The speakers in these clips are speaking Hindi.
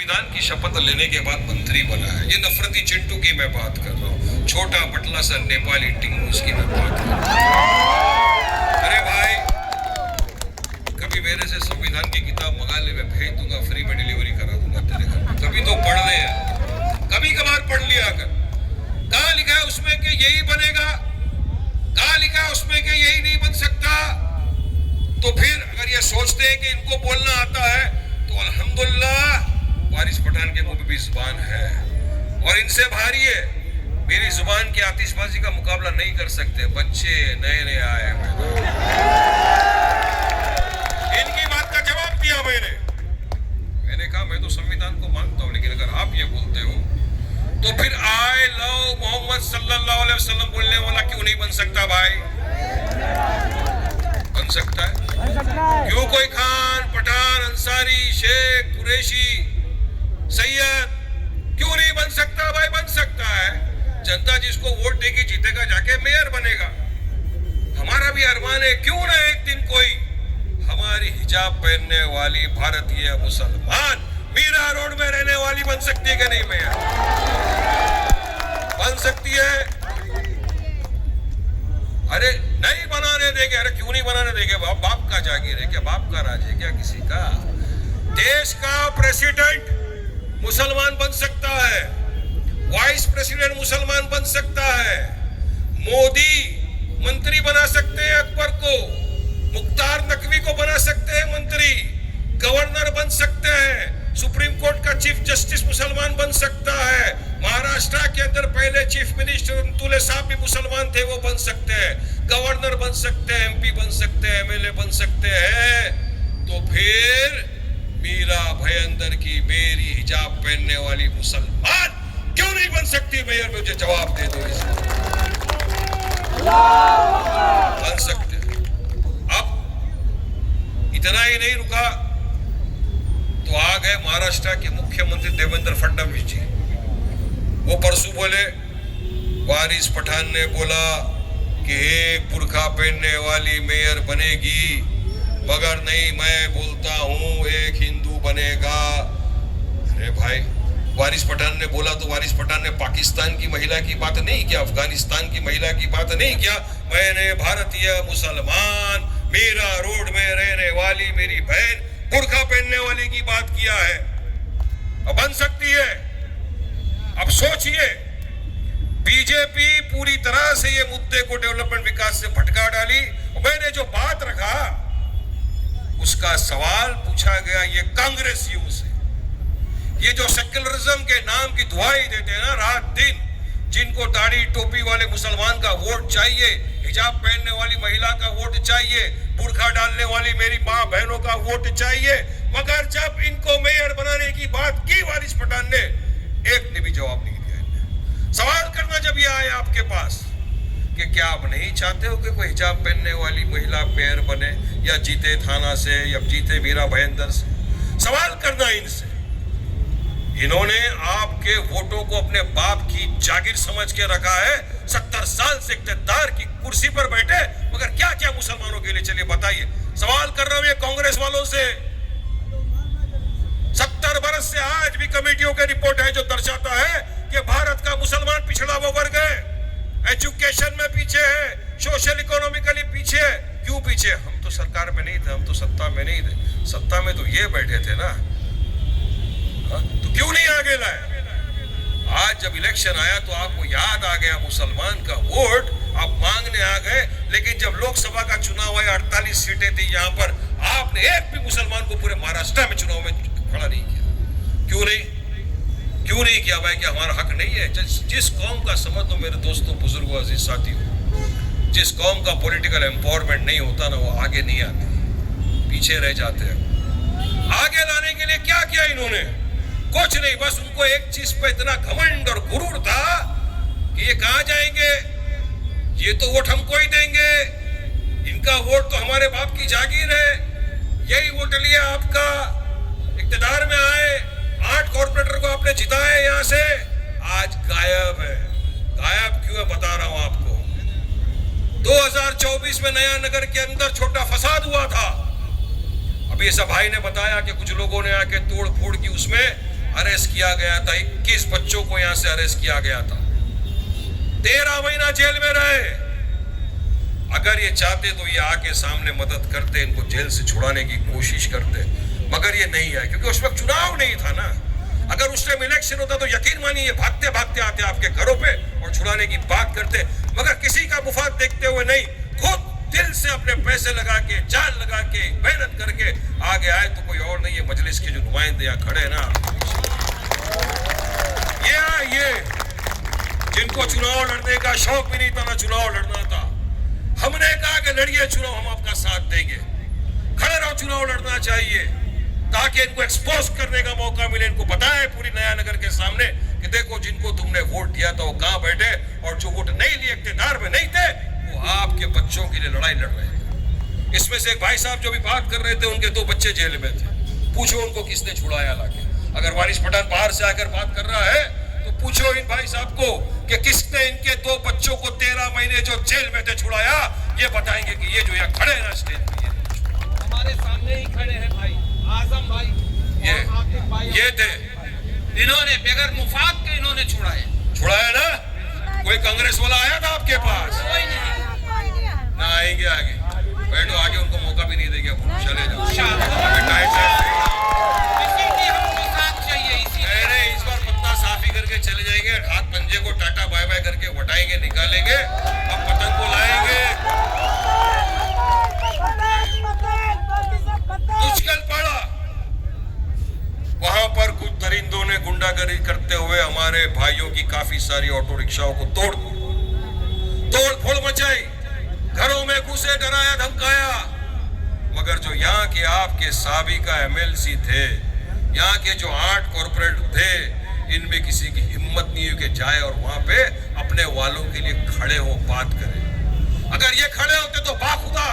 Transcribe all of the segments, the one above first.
संविधान की शपथ लेने के बाद मंत्री बना है। ये नफरती चिंटू की मैं बात कर रहा हूँ, छोटा पतला सा नेपाली टिंगूस की मैं बात कर रहा हूँ। अरे भाई, कभी मेरे से संविधान की किताब मंगा ले, मैं भेज दूंगा, फ्री में डिलीवरी करा दूंगा तेरे घर पे। कभी तो पढ़ ले यार, कभी कभार पढ़ लिया कर। कहाँ लिखा है उसमें कि यही बनेगा? कहाँ लिखा है उसमें कि यही नहीं बन सकता? तो फिर अगर ये सोचते हैं कि इनको बोलना आता है तो अल्हम्दुलिल्लाह वारिस पठान के मुंह पे भी जुबान है और इनसे भारी है। मेरी जुबान की आतिशबाजी का मुकाबला नहीं कर सकते बच्चे नए नए आए हैं। इनकी बात का जवाब दिया मैंने कहा मैं तो संविधान को मानता हूं, लेकिन अगर आप ये बोलते हो तो फिर आई लव मोहम्मद सल्लल्लाहु अलैहि वसल्लम बोलने वाला क्यों नहीं बन सकता भाई? बन सकता है। क्यों कोई खान, पठान, अंसारी, शेख, कुरैशी, सैयद क्यों नहीं बन सकता भाई? बन सकता है। जनता जिसको वोट देगी जीतेगा, जाके मेयर बनेगा। हमारा भी अरमान है, क्यों ना एक दिन कोई हमारी हिजाब पहनने वाली भारतीय मुसलमान मीरा रोड में रहने वाली बन सकती है कि नहीं मेयर? बन सकती है। अरे नहीं बनाने देंगे। अरे क्यों नहीं बनाने देंगे? बाप का जागीर है क्या? बाप का राज है क्या किसी का? देश का प्रेसिडेंट मुसलमान बन सकता है, वाइस प्रेसिडेंट मुसलमान बन सकता है, मोदी मंत्री बना सकते हैं अकबर को, मुख्तार नकवी को बना सकते हैं मंत्री, गवर्नर बन सकते हैं, सुप्रीम कोर्ट का चीफ जस्टिस मुसलमान बन सकता है, महाराष्ट्र के अंदर पहले चीफ मिनिस्टर अंतुले साहब भी मुसलमान थे, वो बन सकते हैं, गवर्नर बन सकते हैं, एमपी बन सकते हैं, एमएलए बन सकते हैं। तो फिर मीरा भयंदर की मेरी हिजाब पहनने वाली मुसलमान क्यों नहीं बन सकती मेयर? मुझे जवाब दे दो इसे। बन सकते हैं। अब इतना ही नहीं रुका तो आ गए महाराष्ट्र के मुख्यमंत्री देवेंद्र फडणवीस जी। वो परसों बोले, वारिस पठान ने बोला कि एक बुर्खा पहनने वाली मेयर बनेगी, मगर नहीं, मैं बोलता हूं एक हिंदू बनेगा। अरे भाई, वारिस पठान ने बोला तो वारिस पठान ने पाकिस्तान की महिला की बात नहीं किया, अफगानिस्तान की महिला की बात नहीं किया। मैंने भारतीय मुसलमान मीरा रोड में रहने वाली मेरी बहन बुर्खा पहनने वाली की बात किया है। अब बन सकती है। अब सोचिए, बीजेपी पूरी तरह से ये मुद्दे को डेवलपमेंट विकास से भटका डाली। मैंने जो बात रखा उसका सवाल पूछा गया ये कांग्रेसियों से, ये जो सेक्युलरिज्म के नाम की दुहाई देते हैं ना रात दिन, जिनको दाढ़ी टोपी वाले मुसलमान का वोट चाहिए, हिजाब पहनने वाली महिला का वोट चाहिए, बुर्खा डालने वाली मेरी माँ बहनों का वोट चाहिए, मगर जब इनको मेयर बनाने की बात की वारिस पठान ने, एक ने भी जवाब नहीं दिया। इन्हें सवाल करना जब ये आए आपके पास कि क्या आप नहीं चाहते हो कि कोई हिजाब पहनने वाली महिला मेयर बने, या जीते थाना से या जीते मीरा भयंदर से? सवाल करना इनसे। इन्होंने आपके वोटों को अपने बाप की जागीर समझ के रखा है। 70 साल से इख्तियार की कुर्सी पर बैठे, मगर क्या क्या मुसलमानों के लिए? चलिए बताइए। सवाल कर रहा हूं ये कांग्रेस वालों से। 70 बरस से आज भी कमेटियों के रिपोर्ट है जो दर्शाता है कि भारत का मुसलमान पिछड़ा हुआ वर्ग है, एजुकेशन में पीछे है, सोशल इकोनॉमिकली पीछे है। क्यों पीछे? हम तो सरकार में नहीं थे, हम तो सत्ता में नहीं थे। सत्ता में तो ये बैठे थे ना, तो क्यों नहीं आगे लाए? आज जब इलेक्शन आया तो आपको याद आ गया मुसलमान का वोट, आप मांगने आ गए। लेकिन जब लोकसभा का चुनाव आया, 48 सीटें थी यहाँ पर, आपने एक भी मुसलमान को पूरे महाराष्ट्र में चुनाव में खड़ा नहीं किया। क्यों नहीं? क्यों नहीं किया भाई? कि हमारा हक नहीं है? जिस कौम का, समझ लो मेरे दोस्तों, बुजुर्गों, अजीज साथियों, जिस कौम का पॉलिटिकल एम्पावरमेंट नहीं होता ना, वो आगे नहीं आते, पीछे रह जाते हैं। आगे लाने के लिए क्या किया इन्होंने? कुछ नहीं। बस उनको एक चीज पे इतना घमंड और गुरूर था कि ये कहां जाएंगे, ये तो वोट हमको ही देंगे, इनका वोट तो हमारे बाप की जागीर है, यही वोट लिया आपका, इख्तियार में आए, 8 कॉर्पोरेटर को आपने जिताया यहां से, आज गायब है। गायब क्यों है बता रहा हूं आपको। 2024 में नया नगर के अंदर छोटा फसाद हुआ था। अभी ऐसा भाई ने बताया कि कुछ लोगों ने आके तोड़ फोड़ की उसमें। अरेस्ट किया गया था, 21 बच्चों को यहां से अरेस्ट किया गया था, 13 महीना जेल में रहे। अगर ये चाहते तो ये आके सामने मदद करते, इनको जेल से छुड़ाने की कोशिश करते, मगर ये नहीं है क्योंकि उस वक्त चुनाव नहीं था ना। अगर उस टाइम इलेक्शन होता तो यकीन मानिए ये भागते भागते आते आपके घरों पे और छुड़ाने की बात करते, मगर किसी का मुफाद देखते हुए नहीं, खुद दिल से अपने पैसे लगा के, जान लगा के, मेहनत करके आगे आए। तो कोई और नहीं, ये मजलिस के जो नुमाइंदे यहाँ खड़े ना, ये जिनको चुनाव लड़ने का शौक भी नहीं था ना चुनाव लड़ना था, हमने कहा कि लड़िए चुनाव, हम आपका साथ देंगे, खड़े रहो, चुनाव लड़ना चाहिए ताकि इनको एक्सपोज करने का मौका मिले, इनको बताएं पूरी नया नगर के सामने कि देखो जिनको तुमने वोट दिया था वो कहां बैठे, और जो वोट नहीं लिए, इख्तियार में नहीं थे, वो आपके बच्चों के लिए लड़ाई लड़ रहे हैं। इसमें से एक भाई साहब जो भी बात कर रहे थे, उनके 2 बच्चे जेल में थे, पूछो उनको किसने छुड़ाया लाके। अगर वारिस पठान बाहर से आकर बात कर रहा है तो पूछो इन भाई साहब को कि किसने इनके 2 बच्चों को 13 महीने जो जेल में थे छुड़ाया। ये बताएंगे कि ये जो यहाँ खड़े हैं ना स्टेज पे, हमारे सामने ही खड़े हैं भाई आजम भाई, ये थे, इन्होंने बगैर मुफाद के इन्होंने छुड़ाया ना। कोई कांग्रेस वाला आया था आपके पास? कोई नहीं ना आएंगे आगे, बैठो आगे, उनको मौका भी नहीं देंगे, चले जाओ। इसी की हमको साथ चाहिए, अरे इस बार पत्ता साफी करके चले जाएंगे, हाथ पंजे को टाटा बाय बाय करके वटाएंगे, निकालेंगे, अब पतंग को लाएंगे। मुश्किल पड़ा, वहां पर कुछ दरिंदों ने गुंडागर्दी करते हुए हमारे भाइयों की काफी सारी ऑटो रिक्शाओं को तोड़ फोड़ मचाई, घरों में घुसे, डराया धमकाया। मगर जो यहाँ के आपके साबिका एमएलसी थे, यहाँ के जो 8 कॉर्पोरेट थे, इनमें किसी की हिम्मत नहीं हुई कि जाए और वहां पे अपने वालों के लिए खड़े हो, बात करें। अगर ये खड़े होते तो बाखुदा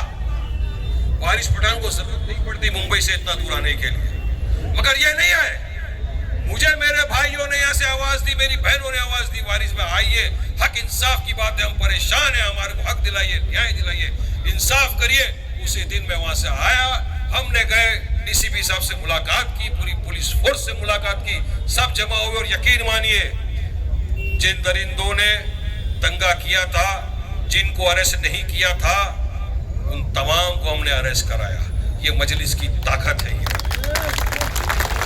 वारिस पठान को जरूरत नहीं पड़ती मुंबई से इतना दूर आने के लिए, मगर ये नहीं आए। मुझे मेरे भाइयों ने यहाँ से आवाज दी, मेरी बहनों ने आवाज दी, वारिस में आइए, हक इंसाफ की बात है, हम परेशान हैं, हमारे को हक दिलाइए, न्याय दिलाइए, इंसाफ करिए। उसी दिन मैं वहां से आया, हमने गए डीसीपी साहब से मुलाकात की, पूरी पुलिस फोर्स से मुलाकात की, सब जमा हुए, और यकीन मानिए जिन दरिंदों ने दंगा किया था, जिनको अरेस्ट नहीं किया था, उन तमाम को हमने अरेस्ट कराया। ये मजलिस की ताकत है,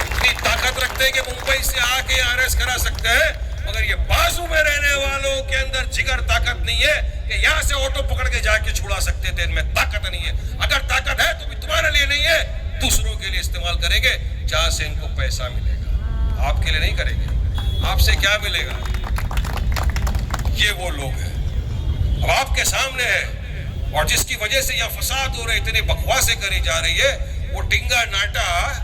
इतनी ताकत रखते हैं कि मुंबई से आके अरेस्ट करा सकते हैं, मगर ये बाजू में रहने वालों के अंदर जिगर ताकत नहीं है कि यहाँ से ऑटो पकड़ के जाके छुड़ा सकते थे। इनमें ताकत नहीं है। अगर ताकत है तो भी तुम्हारे लिए नहीं है, दूसरों के लिए इस्तेमाल करेंगे, जहां से इनको पैसा मिलेगा, आपके लिए नहीं करेंगे। आपसे क्या मिलेगा? ये वो लोग हैं, अब आपके सामने है, और जिसकी वजह से यहाँ फसाद हो रहे, इतनी बकवासें करी जा रही है, वो टिंगा नाटा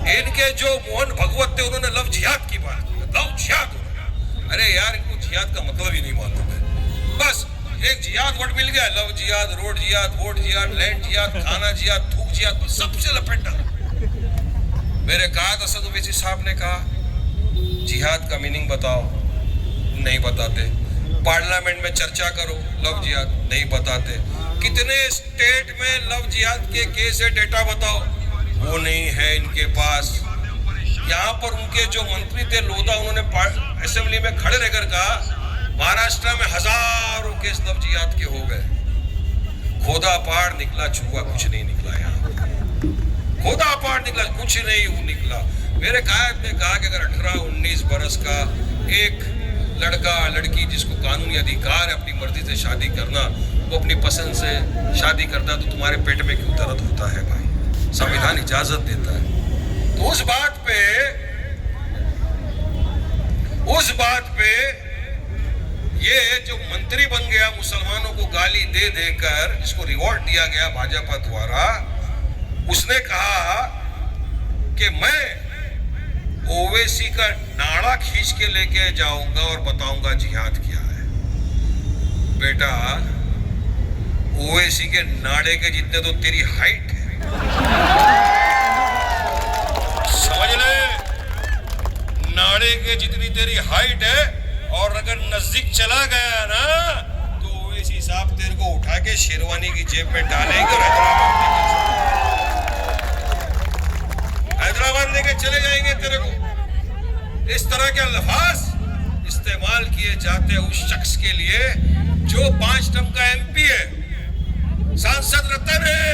इनके जो मोहन भगवत थे, उन्होंने लव जिहाद की बात की, लव जिहाद। अरे यार, इनको जिहाद का मतलब ही नहीं मालूम है। बस एक जिहाद वर्ड मिल गया, लव जिहाद, रोड जिहाद, वोट जिहाद, लैंड जिहाद, खाना जिहाद, थूक जिहाद, सबसे लपेटा। मेरे कायद असद ओवैसी साहब ने कहा जिहाद का मीनिंग बताओ, नहीं बताते। पार्लियामेंट में चर्चा करो, लव जिहाद नहीं बताते। कितने स्टेट में लव जिहाद के केस है, डेटा बताओ, वो नहीं है इनके पास। यहाँ पर उनके जो मंत्री थे लोधा, उन्होंने असेंबली में खड़े रहकर कहा महाराष्ट्र में हजारों केस लव जिहाद के हो गए। खोदा पहाड़ निकला, छुआ कुछ नहीं निकला। यहाँ खोदा पहाड़ निकला, कुछ नहीं निकला। मेरे कायद ने कहा कि अगर 18-19 बरस का एक लड़का लड़की जिसको कानूनी अधिकार है अपनी मर्जी से शादी करना, वो अपनी पसंद से शादी करता, तो तुम्हारे पेट में क्यों दर्द होता है भाई? संविधान इजाजत देता है। तो उस बात पे ये जो मंत्री बन गया, मुसलमानों को गाली दे देकर, जिसको रिवॉर्ड दिया गया भाजपा द्वारा, उसने कहा कि मैं ओवैसी का नाड़ा खींच के लेके जाऊंगा और बताऊंगा जिहाद क्या है। बेटा, ओवैसी के नाड़े के जितने तो तेरी हाइट है, समझ ले, नाड़े के जितनी तेरी हाइट है, और अगर नजदीक चला गया ना तो ओवैसी साहब तेरे को उठा के शेरवानी की जेब में डालेंगे, हैदराबाद लेके चले जाएंगे तेरे को। इस तरह के अल्फाज इस्तेमाल किए जाते हैं उस शख्स के लिए जो 5 टर्म का MP है, सांसद रतन है,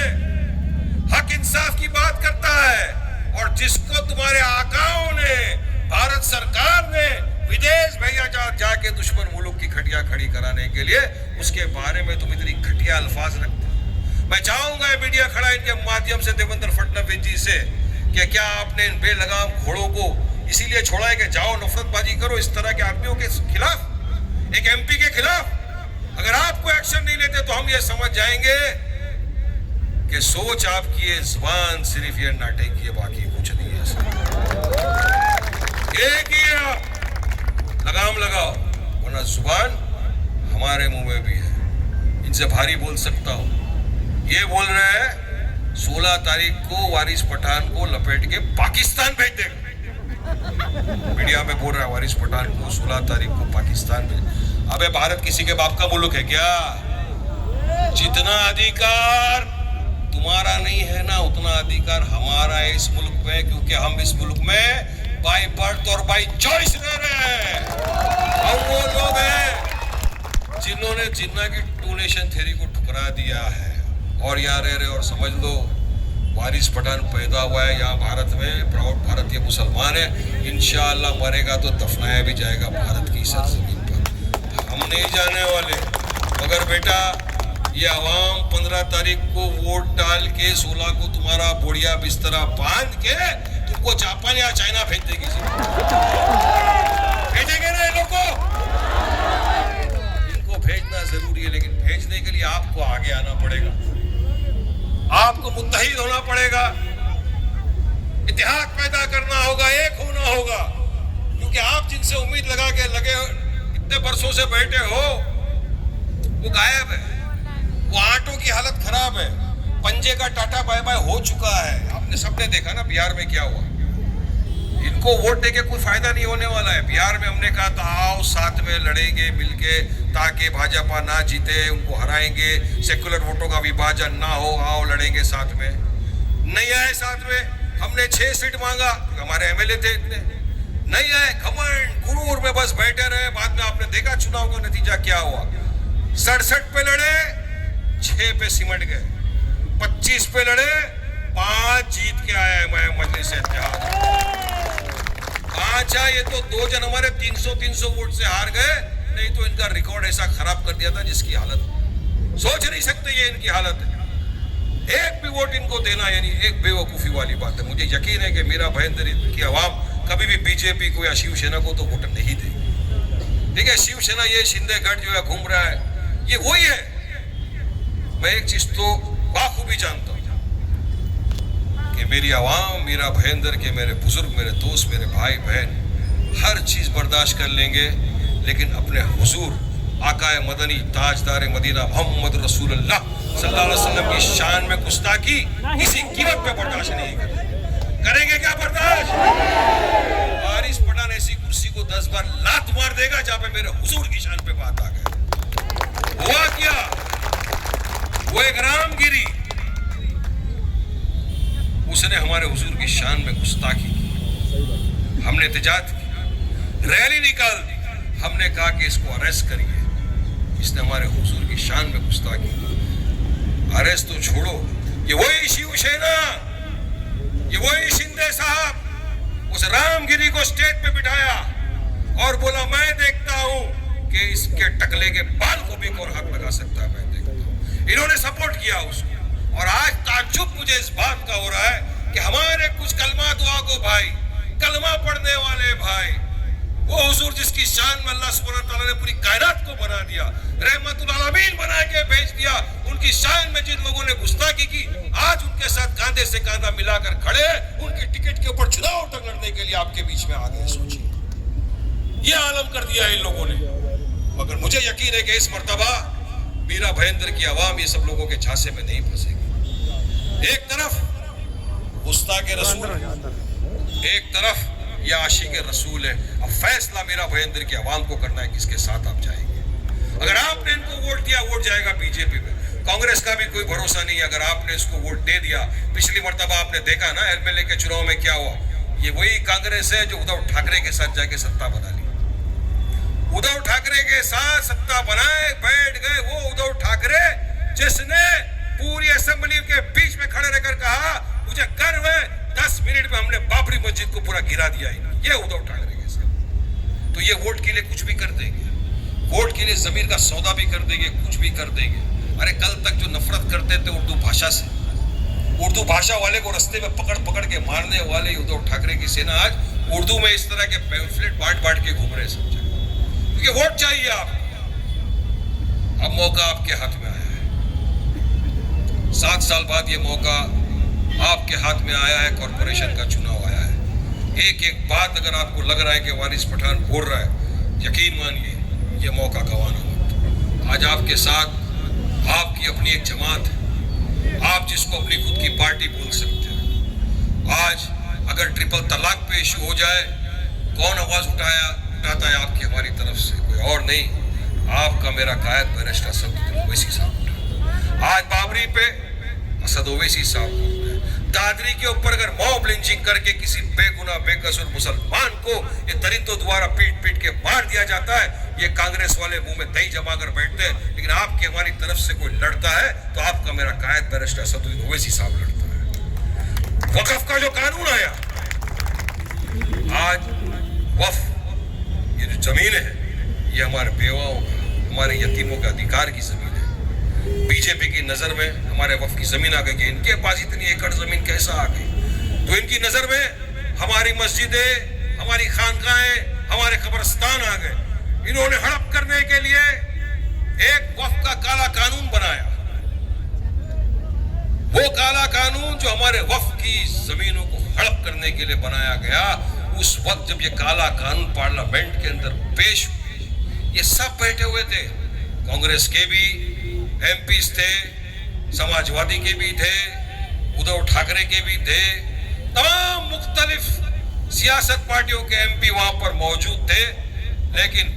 हक इंसाफ की बात करता है, और जिसको तुम्हारे आकाओं ने, भारत सरकार ने विदेश भेजा जाके दुश्मन मुल्क की खटिया खड़ी कराने के लिए, उसके बारे में तुम इतनी घटिया अल्फाज रखते हो। मैं चाहूंगा मीडिया खड़ा इनके माध्यम से देवेंद्र फडणवीस जी से कि क्या आपने इन बेलगाम घोड़ों को इसीलिए छोड़ा है कि जाओ नफरतबाजी करो इस तरह के आदमियों के खिलाफ, एक MP के खिलाफ? अगर आपको एक्शन नहीं लेते तो हम ये समझ जाएंगे कि सोच आपकी है, जुबान सिर्फ ये नाटक की है, बाकी कुछ नहीं है। एक ही है, आप लगाम लगाओ, वरना जुबान हमारे मुंह में भी है, इनसे भारी बोल सकता हूं। ये बोल रहे हैं 16 तारीख को वारिस पठान को लपेट के पाकिस्तान भेज देगा। मीडिया में बोल रहा है वारिस पठान को 16 तारीख को पाकिस्तान भेज। अबे भारत किसी के बाप का मुल्क है क्या? जितना अधिकार तुम्हारा नहीं है ना, उतना अधिकार हमारा है इस मुल्क में, क्योंकि हम इस मुल्क में बाय बर्थ और बाय चॉइस रह रहे हैं। हम वो लोग हैं जिन्होंने जिन्ना की टू नेशन थ्योरी को ठुकरा दिया है और यहाँ रह रहे। और समझ लो वारिस पठान पैदा हुआ है यहाँ भारत में, प्राउड भारतीय मुसलमान है, इंशाअल्लाह मरेगा तो दफनाया भी जाएगा भारत की सरजमीन पर। हम नहीं जाने वाले। मगर बेटा ये अवाम 15 तारीख को वोट डाल के 16 को तुम्हारा बोड़िया बिस्तरा बांध के तुमको जापान या चाइना भेज देगी। भेजेंगे ना लोगों को? इनको भेजना जरूरी है, लेकिन भेजने के लिए आपको आगे आना पड़ेगा, आपको मुत्तहिद होना पड़ेगा, इत्तेहाद पैदा करना होगा, एक होना होगा। क्योंकि आप जिनसे उम्मीद लगा के लगे इतने बरसों से बैठे हो वो गायब है, वो आटों की हालत खराब है, पंजे का टाटा बाय बाय हो चुका है। आपने सबने देखा ना बिहार में क्या हुआ। इनको वोट देके कोई फायदा नहीं होने वाला है। बिहार में हमने कहा था आओ साथ में लड़ेंगे मिलके ताकि भाजपा ना जीते, उनको हराएंगे, सेकुलर वोटों का विभाजन ना हो, आओ लड़ेंगे साथ में। नहीं आए साथ में। हमने 6 सीट मांगा, हमारे MLA थे इतने, नहीं आए, घमंड गुरूर में बस बैठे रहे। बाद में आपने देखा चुनाव का नतीजा क्या हुआ। 67 पे लड़े, 6 पे सिमट गए, 25 पे लड़े, 5 जीत के आए मैं मजलिस इत्तेहाद। 5 ये तो 2 जन हमारे 300 वोट से हार गए, नहीं तो इनका रिकॉर्ड ऐसा खराब कर दिया था जिसकी हालत सोच नहीं सकते। ये इनकी हालत है। एक भी वोट इनको देना यानी एक बेवकूफी वाली बात है। मुझे यकीन है कि मेरा भयंदर की आवाम कभी भी बीजेपी को या शिवसेना को तो वोट नहीं देगी। ठीक है, शिवसेना ये शिंदे गढ़ जो है घूम रहा है, ये वही है। मैं एक चीज तो बाखूबी जानता हूं कि मेरी आवाम, मेरा भयंदर के मेरे बुजुर्ग, मेरे दोस्त, मेरे भाई बहन हर चीज बर्दाश्त कर लेंगे, लेकिन अपने हुजूर आकाए मदनी ताजदार मदीना मोहम्मद रसूलुल्लाह सल्लल्लाहु अलैहि वसल्लम की शान में गुस्ताखी किसी कीमत पे बर्दाश्त नहीं करेंगे। क्या बर्दाश्त? वारिस पठान ऐसी कुर्सी को 10 बार लात मार देगा जहां पे मेरे हुजूर की शान पे बात आ गई। हुआ क्या? वो एक रामगिरी, उसने हमारे हुजूर की शान में गुस्ताखी की। हमने एहतजाज की, रैली निकाल दी, हमने कहा कि इसको अरेस्ट करिए, इसने हमारे हुजूर की शान में गुस्ताखी की। अरेस्ट तो छोड़ो, ये वही शिवसेना, ये वही शिंदे साहब उस रामगिरी को स्टेज पे बिठाया और बोला मैं देखता हूं कि इसके टकले के बाल को भी कौन हाथ लगा सकता है, मैं देखता हूं। इन्होंने सपोर्ट किया उसको। और आज ताज्जुब मुझे इस बात का हो रहा है कि हमारे कुछ कलमा दुआ को भाई, कलमा पढ़ने वाले भाई, वो हुजूर जिसकी शान में अल्लाह सुब्हानहू व तआला ने पूरी कायनात को बना दिया, रहमतुल आलमीन बना के भेज दिया, उनकी शान में जिन लोगों ने गुस्ताखी की, आज उनके साथ कांधे से कांधा मिलाकर खड़े, उनकी टिकट के ऊपर चुनाव तक लड़ने के लिए आपके बीच में आ गए। सोचिए, ये आलम कर दिया इन लोगों ने। मगर मुझे यकीन है कि इस मर्तबा मीरा भयंदर की आवाम ये सब लोगों के झांसे में नहीं फंसेगी। एक तरफ गुस्ताख रसूल, एक तरफ या आशिक रसूल है। अब फैसला मेरा भयंदर की आवाम को करना है किसके साथ आप जाएंगे। अगर आपने इनको वोट दिया, वोट जाएगा बीजेपी में। कांग्रेस का भी कोई भरोसा नहीं। अगर आपने इसको वोट दे दिया, पिछली मर्तबा आपने देखा ना MLA के चुनाव में क्या हुआ, ये वही कांग्रेस है जो उद्धव ठाकरे के साथ जाके सत्ता बना ली। उद्धव ठाकरे के साथ सत्ता बनाए बैठ गए वो उद्धव ठाकरे जिसने पूरी असेंबली के बीच में खड़े रहकर कहा मुझे गर्व है 10 मिनट में हमने बाबरी मस्जिद को पूरा गिरा दिया है। ये उद्धव ठाकरे के साथ। तो ये वोट के लिए कुछ भी कर देंगे, वोट के लिए जमीन का सौदा भी कर देंगे, कुछ भी कर देंगे। अरे कल तक जो नफरत करते थे उर्दू भाषा से, उर्दू भाषा वाले को रास्ते में पकड़ पकड़ के मारने वाले उद्धव ठाकरे की सेना आज उर्दू में इस तरह के पैम्फलेट बांट के घूम रहे समझे, क्योंकि वोट चाहिए आपको। अब मौका आपके हाथ में आया है, 7 साल बाद ये मौका आपके हाथ में आया है, कॉर्पोरेशन का चुनाव आया है। एक एक बात अगर आपको लग रहा है कि वारिस पठान बोल रहा है, यकीन मानिए ये मौका गंवाना मत। आज आपके साथ आपकी अपनी एक जमात है, आप जिसको अपनी खुद की पार्टी बोल सकते हैं। आज अगर ट्रिपल तलाक पे इशू हो जाए, कौन आवाज उठाता है आपकी हमारी तरफ से? कोई और नहीं, आपका मेरा कायद बैरिस्टर असद ओवैसी साहब उठा। आज बाबरी पे असद ओवैसी साहब, दादरी के ऊपर अगर मॉब लिंचिंग करके किसी बेगुनाह बेकसूर मुसलमान को ये दरिंदों द्वारा पीट पीट के मार दिया जाता है, ये कांग्रेस वाले मुंह में दही जमा कर बैठते हैं। लेकिन आपकी हमारी तरफ से कोई लड़ता है तो आपका मेरा कायद बैरिस्टर असद ओवैसी साहब लड़ता है। वक्फ का जो कानून आया, आज वक्फ ये जो जमीन है ये हमारे बेवाओं का, हमारे यतीमों का अधिकार की जमीन है। बीजेपी की नजर में हमारे वक्फ की जमीन आ गई कि इनके पास इतनी एकड़ जमीन कैसा आ गई? तो इनकी नजर में हमारी मस्जिदें, हमारी खानकाहें, हमारे कब्रिस्तान आ गए। इन्होंने हड़प करने के लिए एक वक्फ का काला कानून बनाया। वो काला कानून जो हमारे वक्फ की जमीनों को हड़प करने के लिए बनाया गया, उस वक्त जब ये काला कानून पार्लियामेंट के अंदर पेश हुआ, ये सब बैठे हुए थे। कांग्रेस के भी एमपीज थे, समाजवादी के भी थे, उद्धव ठाकरे के भी थे, तमाम मुख्तलिफ सियासत पार्टियों के एमपी वहां पर मौजूद थे। लेकिन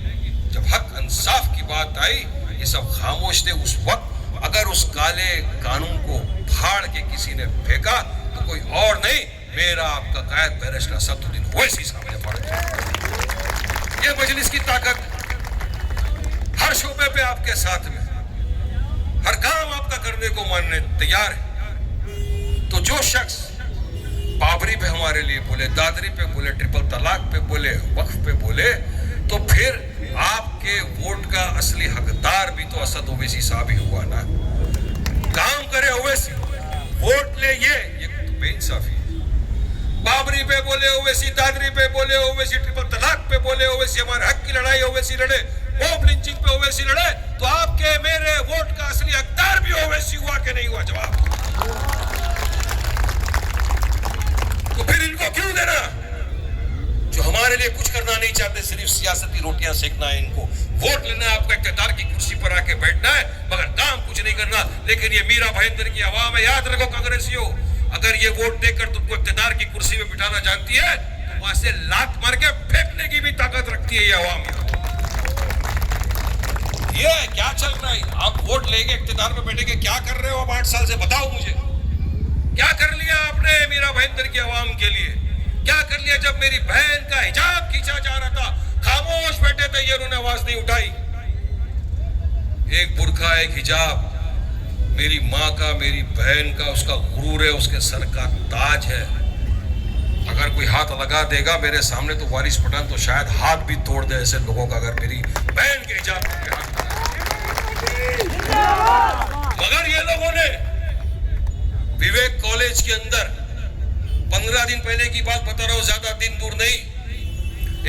जब हक इंसाफ की बात आई, ये सब खामोश थे। उस वक्त अगर उस काले कानून को फाड़ के किसी ने फेंका तो कोई और नहीं, मेरा आपका कायद बैरिस्टर असदुद्दीन ओवैसी साहब ने फाड़ दिया। ये मजलिस की ताकत हर शोबे पे आपके साथ में, हर काम आपका करने को मानने तैयार है। तो जो शख्स बाबरी पे हमारे लिए बोले, दादरी पे बोले, ट्रिपल तलाक पे बोले, वक्फ पे बोले, तो फिर आपके वोट का असली हकदार भी तो असद ओवैसी साहब ही हुआ ना। काम करे ओवैसी, वोट ले ये तो बेइंसाफी है। बाबरी पे बोले ओवैसी, दादरी पे बोले ओवैसी, ट्रिपल तलाक पे बोले ओवैसी, हमारे हक की लड़ाई ओवैसी लड़े, मॉब लिंचिंग पे ओवैसी लड़े, तो आपके मेरे वोट का असली हकदार भी ओवैसी हुआ कि नहीं हुआ? जवाब। तो फिर इनको क्यों देना? जो हमारे लिए कुछ करना नहीं चाहते, सिर्फ सियासती रोटियां सेकना है इनको। वोट लेना है, आपको इख्तियार की कुर्सी पर आके बैठना है, मगर काम कुछ नहीं करना। लेकिन ये मीरा भाईंदर की आवाम है, याद रखो कांग्रेसियों, अगर ये वोट देकर तुमको इख्तियार की कुर्सी में बिठाना जानती है तो वहां से लात मार के फेंकने की भी ताकत रखती है ये आवाम। ये क्या चल रहा है? आप वोट लेके इख्तियार में बैठेंगे, क्या कर रहे हो अब 8 साल से? बताओ मुझे, क्या कर लिया आपने मीरा भाईंदर की आवाम के लिए? क्या कर लिया? जब मेरी बहन का हिजाब खींचा जा रहा था, खामोश बैठे थे, ये उन्होंने आवाज नहीं उठाई। एक बुर्का, एक हिजाब, मेरी माँ का, मेरी बहन का, उसका गुरूर है, उसके सर का ताज है। अगर कोई हाथ लगा देगा मेरे सामने तो वारिस पठान तो शायद हाथ भी तोड़ दे ऐसे लोगों का, अगर मेरी बहन के हिजाब पे हाथ। मगर ये लोगों ने विवेक कॉलेज के अंदर 15 दिन पहले की बात बता रहा हूं, ज्यादा दिन दूर नहीं,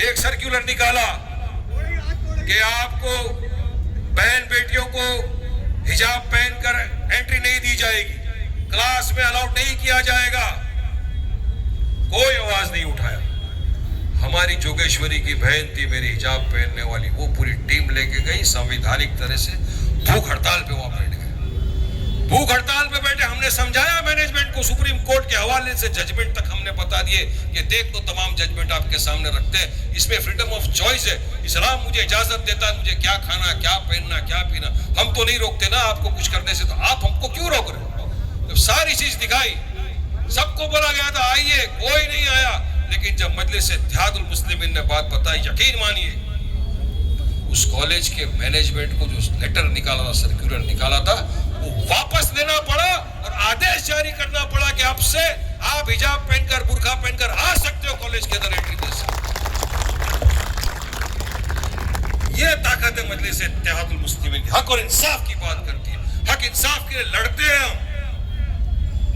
एक सर्कुलर निकाला कि आपको बहन बेटियों को हिजाब पहनकर एंट्री नहीं दी जाएगी, क्लास में अलाउड नहीं किया जाएगा। कोई आवाज नहीं उठाया। हमारी जोगेश्वरी की बहन थी मेरी हिजाब पहनने वाली, वो पूरी टीम लेके गई, संवैधानिक तरह से भूख हड़ताल पे वहां बैठ गए। भूख हड़ताल पे बैठे, हमने समझाया मैनेजमेंट को, सुप्रीम कोर्ट के हवाले से जजमेंट तक हमने बता दिए, ये देख तो तमाम जजमेंट आपके सामने रखते हैं, इसमें फ्रीडम ऑफ चॉइस है, इस्लाम मुझे इजाजत देता है मुझे क्या खाना, क्या पहनना, क्या पीना, हम तो नहीं रोकते ना आपको कुछ करने से, तो आप हमको क्यों रोक रहे हो? जब सारी चीज दिखाई, सबको बोला गया था आइए, कोई नहीं आया, लेकिन जब मजलिस इत्तेहादुल मुस्लिमीन ने बात बताई, यकीन मानिए उस कॉलेज के मैनेजमेंट को जो लेटर निकाला था, सर्कुलर निकाला था, वो वापस लेना पड़ा और आदेश जारी करना पड़ा कि आपसे आप हिजाब पहनकर, बुर्का पहनकर आ सकते हो, कॉलेज के अंदर एंट्री दे सकते। ये ताकत है मजलिस इत्तेहादुल मुस्लिमीन की, हक और इंसाफ की बात करती है, हक इंसाफ के लिए लड़ते हैं हम।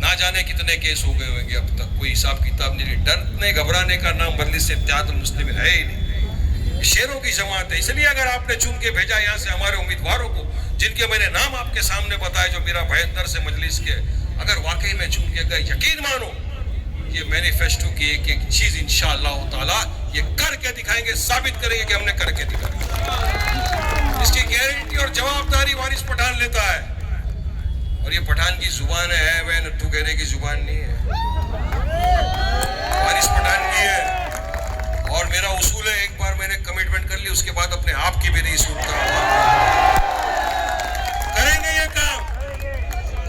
ना जाने कितने केस हो गए होंगे अब तक, कोई हिसाब किताब नहीं। डरने घबराने का नाम मजलिस इत्तेहादुल मुस्लिमीन है ही नहीं। शेरों की जमात है। इसलिए अगर आपने चुन के भेजा यहाँ से हमारे उम्मीदवारों को, जिनके मैंने नाम आपके सामने बताए, जो मेरा भयंकर से मजलिस के, अगर वाकई में चुन के गए, यकीन मानो ये मैनिफेस्टो की एक एक चीज इंशाअल्लाह ताला ये करके दिखाएंगे, साबित करेंगे कि हमने करके दिखाया। इसकी गारंटी और जवाबदारी वारिस पठान लेता है। और ये पठान की जुबान है, वह नट्टू कहने की जुबान नहीं है, वारिस पठान की है। और मेरा उसूल है, एक बार मैंने कमिटमेंट कर ली, उसके बाद अपने आप की भी नहीं सुनता। करेंगे ये काम,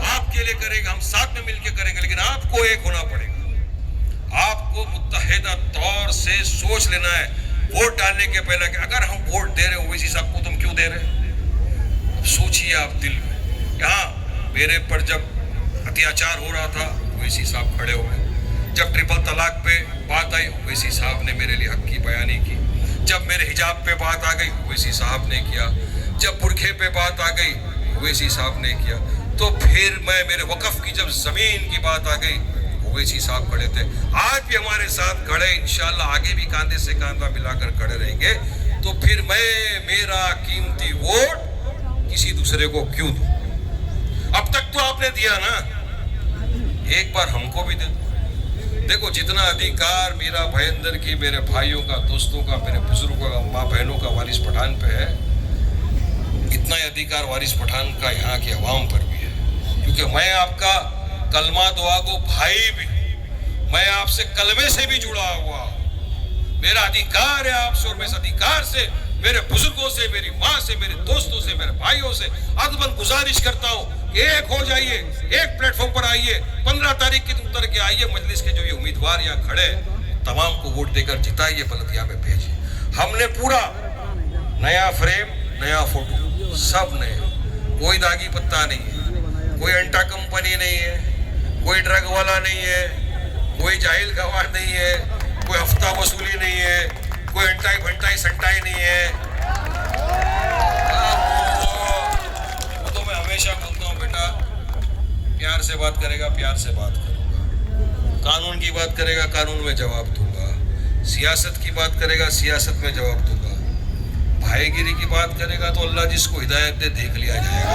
आपके लिए करेंगे, हम साथ में मिलकर करेंगे, लेकिन आपको एक होना पड़ेगा। आपको मुत्तहिदा तौर से सोच लेना है वोट डालने के पहले कि अगर हम वोट दे रहे हो ओवैसी साहब को, तुम क्यों दे रहे हैं? अब सोचिए आप दिल में। यहाँ मेरे पर जब अत्याचार हो रहा था, ओवैसी साहब खड़े हुए। जब ट्रिपल तलाक पे बात आई, ओवैसी साहब ने मेरे लिए हक की बयानी की। जब मेरे हिजाब पे बात आ गई, ओवैसी साहब ने किया। जब बुरखे पे बात आ गई, ओवैसी साहब ने किया। तो फिर मेरे वक़्फ़ की जब जमीन की बात आ गई, ओवैसी साहब खड़े थे। आज भी हमारे साथ खड़े, इंशाअल्लाह आगे भी कांधे से कांधा मिलाकर खड़े रहेंगे। तो फिर मेरा कीमती वोट किसी दूसरे को क्यों दूं? अब तक तो आपने दिया ना, एक बार हमको भी दे दो। देखो, जितना अधिकार मेरा भयंदर की, मेरे भाइयों का, दोस्तों का, मेरे बुजुर्गों का, माँ बहनों का वारिस पठान पे है, इतना ही अधिकार वारिस पठान का यहाँ की आवाम पर भी है। क्योंकि मैं आपका कलमा दुआ को भाई भी, मैं आपसे कलमे से भी जुड़ा हुआ, मेरा अधिकार है आपसे। और मैं इस अधिकार से मेरे बुजुर्गों से, मेरी माँ से, मेरे दोस्तों से, मेरे भाइयों से अदबन गुजारिश करता हूँ कि एक हो जाइए, एक प्लेटफॉर्म पर आइए, 15 तारीख के उतर के आइए। मजलिस के जो ये उम्मीदवार यहाँ खड़े, तमाम को वोट देकर जिताइए, बलदिया में भेजिए। हमने पूरा नया फ्रेम, नया फोटो, सब नया, कोई दागी पत्ता नहीं है, कोई अंटा कंपनी नहीं है, कोई ड्रग वाला नहीं है, कोई जाहिल गवार नहीं है, कोई हफ्ता वसूली नहीं है, कोई अंटाई भंटाई संटाई नहीं है। वो तो मैं हमेशा बोलता हूँ, बेटा प्यार से बात करेगा, प्यार से बात करूँगा। कानून की बात करेगा, कानून में जवाब दूंगा। सियासत की बात करेगा, सियासत में जवाब दूंगा। भाईगिरी की बात करेगा तो अल्लाह जिसको हिदायत दे देख लिया जाएगा।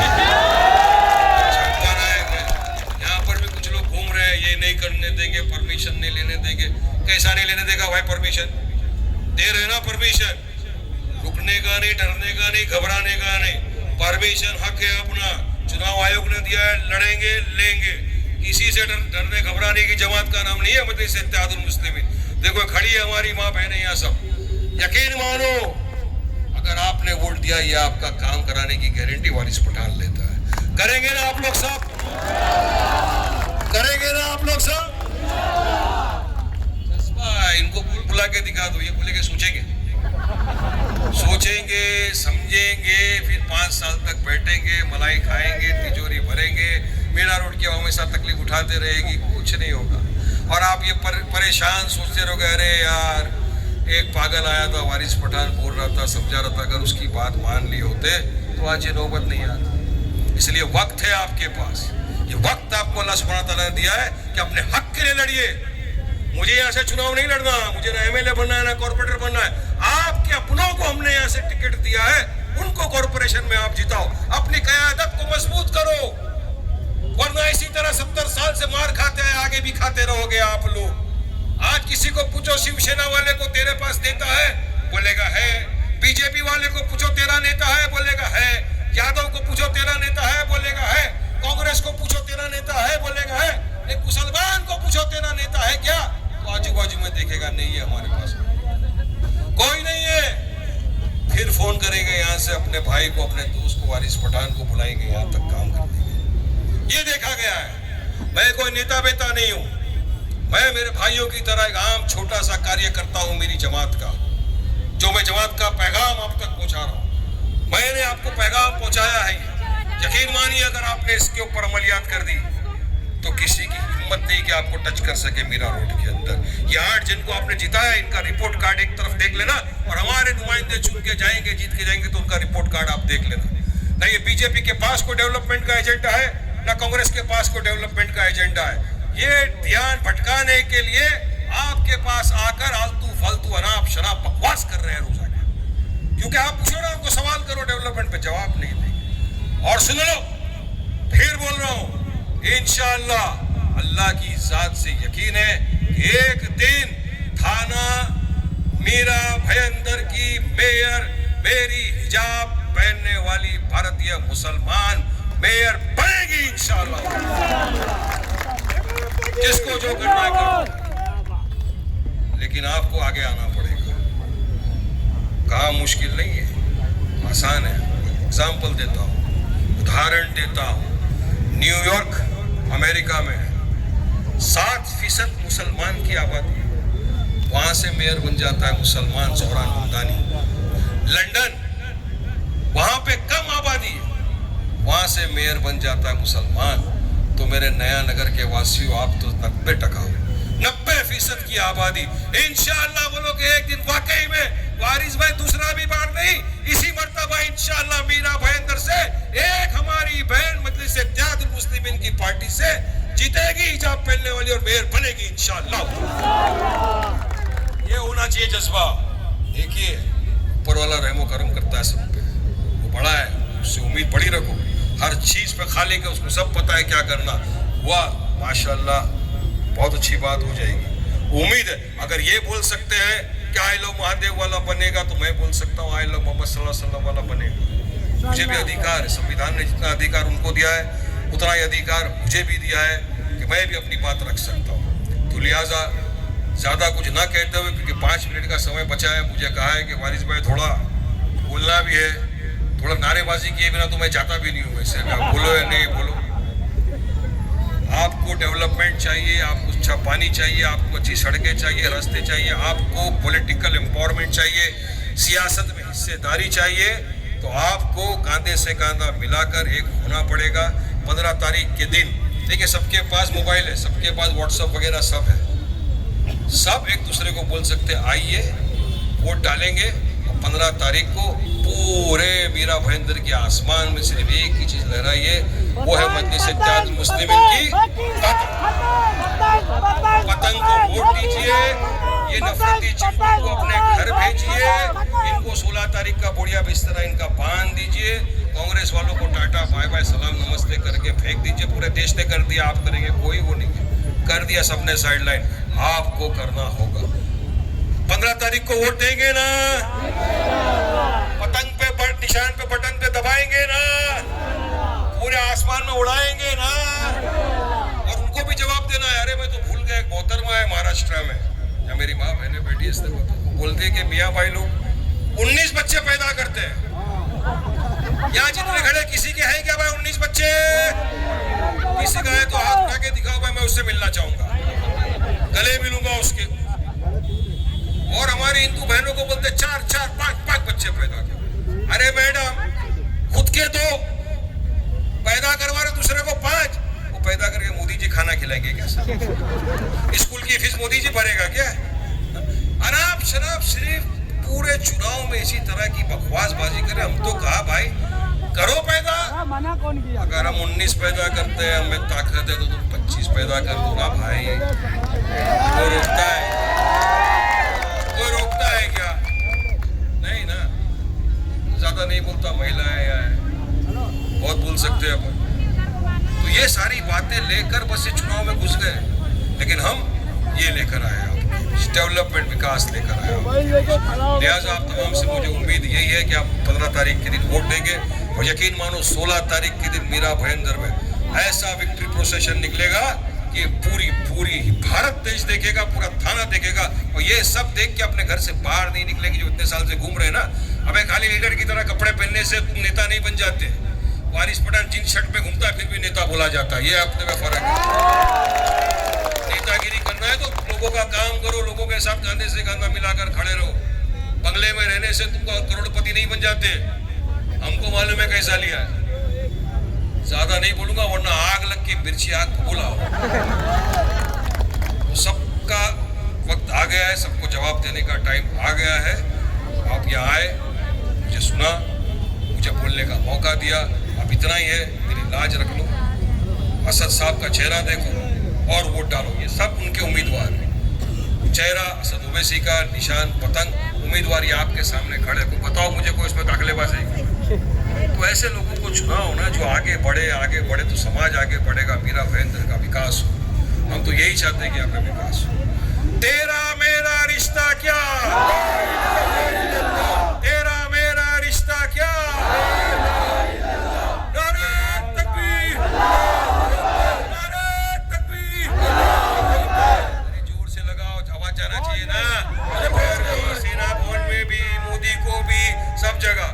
यहाँ पर भी कुछ लोग घूम रहे हैं, ये नहीं करने देंगे, परमिशन नहीं लेने देंगे। कैसा नहीं लेने देगा भाई? परमिशन दे रहे ना, परमिशन। रुकने का नहीं, डरने का नहीं, घबराने का नहीं, परमिशन हक है अपना। चुनाव आयोग ने दिया है, लड़ेंगे, लेंगे। किसी से डरने घबराने की जमात का नाम नहीं है मजलिस इत्तेहादुल मुस्लिमीन। देखो खड़ी है हमारी माँ बहनें यहाँ सब। यकीन मानो, अगर आपने वोट दिया, ये आपका काम कराने की गारंटी वारिस पठान लेता है। करेंगे ना आप लोग सब? करेंगे ना आप लोग सब? इनको बुला के दिखा दो, ये बोले के सोचेंगे, सोचेंगे, समझेंगे, फिर 5 साल तक बैठेंगे, मलाई खाएंगे, तिजोरी भरेंगे, मेरा रोड की हमेशा तकलीफ उठाते रहेगी, कुछ नहीं होगा। और आप ये परेशान सोचते रहोगे, अरे यार एक पागल आया था, वारिस पठान बोल रहा था, समझा रहा था, अगर उसकी बात मान ली होते तो आज ये नौबत नहीं आती। इसलिए वक्त है आपके पास, ये वक्त आपको अल्लाह सुब्हानहू तआला ने दिया है कि अपने हक के लिए लड़िए। मुझे यहाँ से चुनाव नहीं लड़ना, मुझे ना एमएलए बनना है, ना कॉर्पोरेटर बनना है। आपके अपनों को हमने यहाँ से टिकट दिया है, उनको कॉर्पोरेशन में आप जिताओ, अपनी क़यादत को मजबूत करो। वरना इसी तरह 70 साल से मार खाते हैं, आगे भी खाते रहोगे आप लोग। आज किसी को पूछो, शिवसेना वाले को तेरे पास नेता है? बोलेगा है। बीजेपी वाले को पूछो, तेरा नेता है? बोलेगा है। यादव को पूछो, तेरा नेता है? बोलेगा है। कांग्रेस को पूछो, तेरा नेता है? बोलेगा है। लेकिन मुसलमान को पूछो, तेरा नेता है क्या? तो आजू बाजू में देखेगा नहीं है, हमारे पास कोई नहीं है। फिर फोन करेंगे यहाँ से अपने भाई को, अपने दोस्त को, वारिस पठान को बुलाएंगे, यहाँ तक काम कर देंगे। ये देखा गया है। मैं कोई नेता बेता नहीं हूँ, मैं मेरे भाइयों की तरह एक आम छोटा सा कार्य करता हूं मेरी जमात का, जो मैं जमात का पैगाम आप तक पहुंचा रहा हूं। मैंने आपको पैगाम पहुंचाया है। यकीन मानिए अगर आपने इसके ऊपर अमलियात कर दी तो किसी की हिम्मत नहीं कि आपको टच कर सके मीरा रोड के अंदर। ये 8 जिनको आपने जिताया, इनका रिपोर्ट कार्ड एक तरफ देख लेना, और हमारे नुमाइंदे चुन के जाएंगे, जीत के जाएंगे, तो उनका रिपोर्ट कार्ड आप देख लेना। ना ये बीजेपी के पास कोई डेवलपमेंट का एजेंडा है, ना कांग्रेस के पास कोई डेवलपमेंट का एजेंडा है। ये ध्यान भटकाने के लिए आपके पास आकर आलतू फालतू अनाप शनाप बकवास कर रहे हैं रोज आके, क्योंकि आप पूछो ना, उनको सवाल करो, डेवलपमेंट पे जवाब नहीं देंगे। और सुन लो, फिर बोल रहा हूं, इंशाअल्लाह अल्लाह की जात से यकीन है कि एक दिन थाना मीरा भयंदर की मेयर मेरी हिजाब पहनने वाली भारतीय मुसलमान मेयर बनेगी इंशाअल्लाह। जिसको जो करना है करो, लेकिन आपको आगे आना पड़ेगा। काम मुश्किल नहीं है, आसान है। एग्जाम्पल देता हूं, उदाहरण देता हूं। न्यूयॉर्क अमेरिका में 7% मुसलमान की आबादी है, वहां से मेयर बन जाता है मुसलमान ज़ोहरान हमदानी। लंदन, वहां पे कम आबादी है, वहां से मेयर बन जाता है मुसलमान। तो मेरे नया नगर के वासियों, आप तो 90% की आबादी। इंशाअल्लाह बोलो कि एक दिन वाकई में वारिस भाई दूसरा भी बार नहीं, इसी मर्तबा इंशाअल्लाह मीरा भयंदर से एक हमारी बहन मजलिस इत्तेहादुल मुस्लिमीन की पार्टी से जीतेगी हिजाब पहनने वाली, और मेयर बनेगी इंशाअल्लाह। ये होना चाहिए जज्बा। देखिए, ऊपर वाला रहमो करम करता है सब पे, वो बड़ा है, उससे उम्मीद बड़ी रखो। हर चीज पे खालिक है, उसको सब पता है क्या करना। वाह माशाअल्लाह, बहुत अच्छी बात हो जाएगी। उम्मीद है अगर ये बोल सकते हैं कि आई लो महादेव वाला बनेगा, तो मैं बोल सकता हूँ आई लो मोहम्मद सल्लल्लाहु अलैहि वसल्लम वाला बनेगा। मुझे भी अधिकार है, संविधान ने जितना अधिकार उनको दिया है, उतना ही अधिकार मुझे भी दिया है कि मैं भी अपनी बात रख सकता हूँ। तो लिहाजा ज्यादा कुछ ना कहते हुए, क्योंकि 5 मिनट का समय बचा है, मुझे कहा है कि वारिस भाई थोड़ा बोलना भी है, थोड़ा नारेबाजी किए बिना तो मैं जाता भी नहीं हूँ। वैसे आप बोलो या नहीं बोलो, आपको डेवलपमेंट चाहिए, आपको अच्छा पानी चाहिए, आपको अच्छी सड़कें चाहिए, रास्ते चाहिए, आपको पॉलिटिकल एम्पावरमेंट चाहिए, सियासत में हिस्सेदारी चाहिए, तो आपको कांधे से कांधा मिलाकर एक होना पड़ेगा। 15 तारीख के दिन देखिए, सबके पास मोबाइल है, सबके पास व्हाट्सएप वगैरह सब है, सब एक दूसरे को बोल सकते हैं आइए वोट डालेंगे। 15 तारीख को पूरे मीरा भयंदर के आसमान में सिर्फ एक ही चीज लहराइए, वो है मजलिस इत्तेहादुल मुस्लिमीन की पतंग को वोट दीजिए। ये नफरती चिंटू को अपने घर भेजिए, इनको 16 तारीख का बढ़िया बिस्तरा इनका बांध दीजिए। कांग्रेस वालों को टाटा बाय बाय सलाम नमस्ते करके फेंक दीजिए। पूरे देश ने कर दिया, आप करेंगे, कोई वो नहीं कर दिया, सबने साइडलाइन। आपको करना होगा। 15 तारीख को वोट देंगे ना, पतंग पे निशान पे बटन पे दबाएंगे ना, पूरे आसमान में उड़ाएंगे ना। और उनको भी जवाब देना है। अरे मैं तो भूल गया, एक मोहतरमा है महाराष्ट्र में, या मेरी माँ बहने बेटी है, बोलते हैं कि मियाँ भाई लोग 19 बच्चे पैदा करते हैं। यहाँ जितने खड़े किसी के हैं क्या भाई 19 बच्चे? किसी का है तो हाथ उठा के दिखाओ भाई, मैं उससे मिलना चाहूंगा, गले मिलूंगा उसके। और हमारी हिंदू बहनों को बोलते 4, 4, 5 बच्चे पैदा कर। अरे मैडम, खुद के 2 पैदा करवा रहे, दूसरे को 5। वो पैदा करके मोदी जी खाना खिलाएंगे क्या? स्कूल की फीस मोदी जी भरेगा क्या? अनाप शनाप सिर्फ पूरे चुनाव में इसी तरह की बकवासबाजी करे। हम तो कहा भाई करो पैदा, अगर हम 19 पैदा करते हैं, हमें ताकत है तो तुम 25 पैदा कर दो ना भाई। कोई रोकता है? कोई रोकता है क्या? नहीं ना। ज्यादा नहीं बोलता, महिला है, बहुत बोल सकते हैं अपन। तो ये सारी बातें लेकर बस ये चुनाव में घुस गए, लेकिन हम ये लेकर आए, डेवलपमेंट विकास लेकर आए। लिहाजा आप तमाम से मुझे उम्मीद यही है कि आप 15 तारीख के दिन वोट देंगे, और यकीन मानो 16 तारीख के दिन मीरा भयंदर में ऐसा विक्ट्री प्रोसेशन निकलेगा कि पूरी भारत देश देखेगा, पूरा थाना देखेगा। और ये सब देख के अपने घर से बाहर नहीं निकलेंगे, जो इतने साल से घूम रहे हैं ना। अब खाली लीडर की तरह कपड़े पहनने से तुम नेता नहीं बन जाते। वारिस पठान जींस शर्ट में घूमता है, फिर भी नेता बोला जाता है, ये अपने में फर्क है। नेतागिरी करना है तो लोगों का काम करो, लोगों के साथ कंधे से कंधा मिलाकर खड़े रहो। बंगले में रहने से तुम करोड़पति नहीं बन जाते, हमको मालूम है कैसा लिया है। ज्यादा नहीं बोलूंगा वरना आग लग के मिर्ची आग बोला हो। तो सबका वक्त आ गया है, सबको जवाब देने का टाइम आ गया है। आप यहाँ आए, मुझे सुना, मुझे बोलने का मौका दिया। अब इतना ही है, मेरी लाज रख लो, असद साहब का चेहरा देखो और वोट डालो। ये सब उनके उम्मीदवार हैं। चेहरा असद ओवैसी का, निशान पतंग, उम्मीदवार आपके सामने खड़े को बताओ मुझे कोई इसमें दाखिलेबाजी। तो ऐसे लोगों को चुनाव ना जो आगे बढ़े तो समाज आगे बढ़ेगा, मेरा महेंद्र का विकास हो। हम तो यही चाहते हैं कि आपका विकास हो। तेरा मेरा रिश्ता क्या, तेरा मेरा रिश्ता क्या, नारे तकबीर, नारे तकबीर। जोर से लगाओ, आवाज जाना चाहिए ना। सेना भवन में भी, मोदी को भी, सब जगह।